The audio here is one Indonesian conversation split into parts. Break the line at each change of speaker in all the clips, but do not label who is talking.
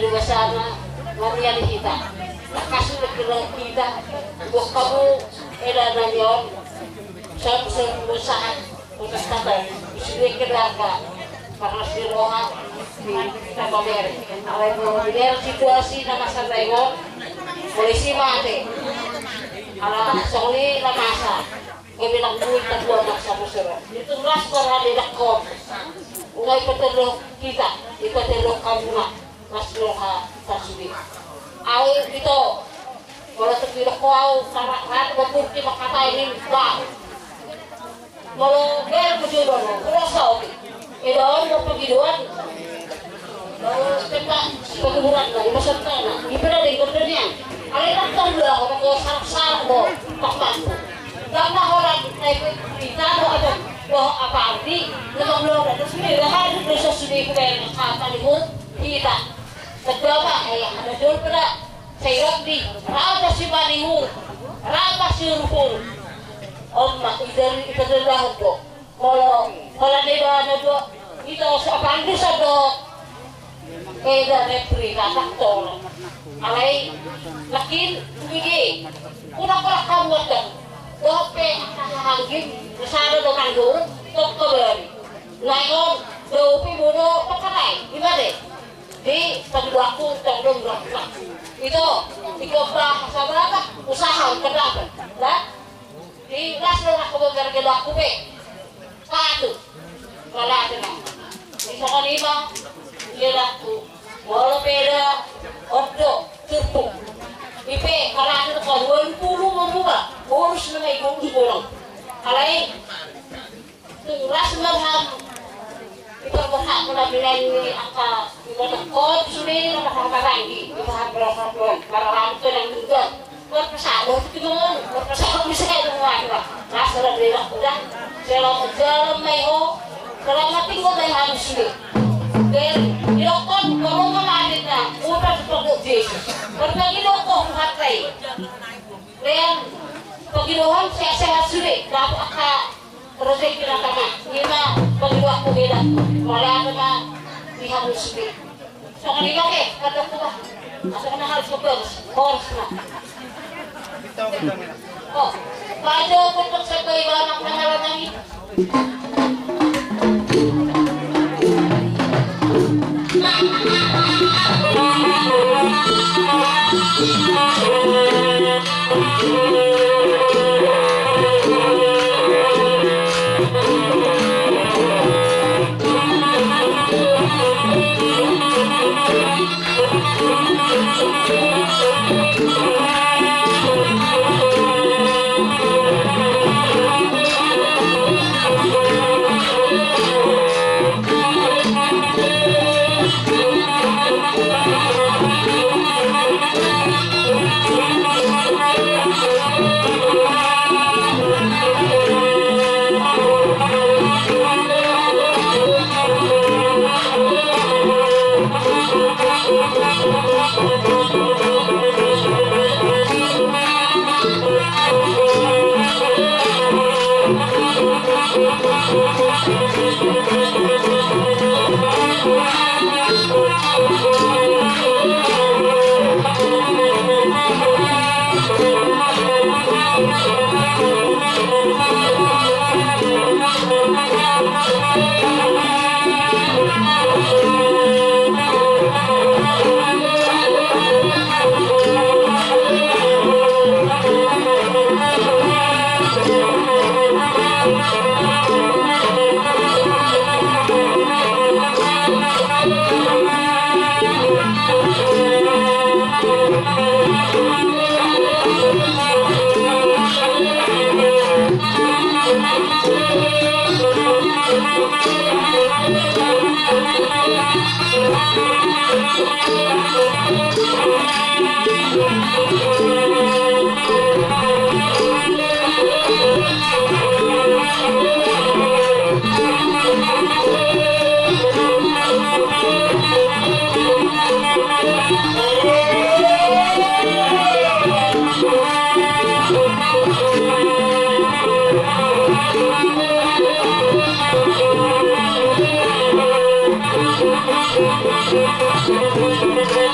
di sana latihan kita kasih kita buat kamu nanyon sa usaha untuk kata sudah kerja karena siroha kita pamer kalau situasi nama santai polisi mati ala soli la masa bilang duit tak buat sama sero itu ras para di dakkom ulai peterlo kita itu peterlo kamu mas loha tasbi au itu kalau terpilih kau sangat berbukti makata ini bang kalau ber berjodoh kalau sawi itu mau pergi doan kalau tentang pengumuman lah masa tanah gimana deh kerjanya alih tak lah orang kau sarak boh pakman karena orang kita ada boh apa arti kalau belum ada sendiri harus bisa sendiri kembali kata dimut kita terdapat ada dulu pada saya di rata si manihur rata si ruhur omma itu adalah kok kalau dia ada dua itu apa itu satu repri kata tol alai lakin begini udah kamu kan dope hangin besar dengan gur tok kebari lain dope bodoh pakai gimana di penglaku tolong berapa itu dikobah berapa usaha kenapa lah di ras aku bekerja aku be satu kalau ada misalkan lima dia laku walau beda ordo cukup ipe kalau ada kalau 20 membuka bonus namanya gunung bolong alai ras merham kita berhak menampilkan angka bertekot sudah berapa lagi berapa itu yang juga berpesaduh itu ngomong berpesaduh bisa itu lah rasa dari udah kalau jalan meho kalau mati gua dari habis ini dan dilokot kalau ngeladin lah udah seperti Yesus berbagi lokot hatai dan pagi-dohan sehat-sehat sudah dapat akal rezeki nakama lima bagi waktu beda malah ada pihak muslim so kan oke kata aku asal harus fokus harus oh baju untuk sebagai barang pengalaman ini
Thank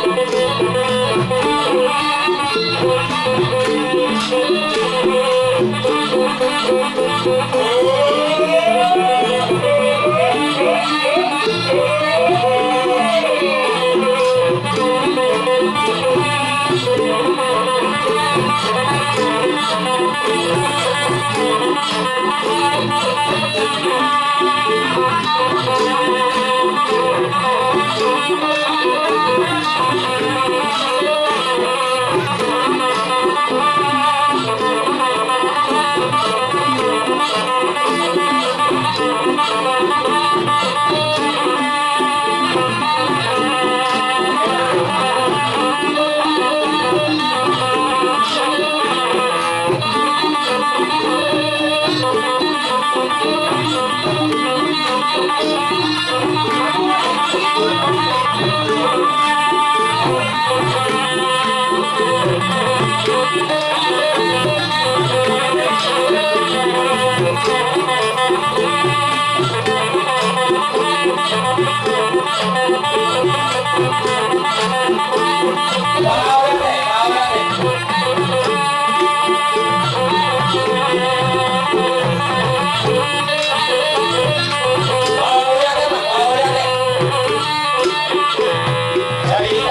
you.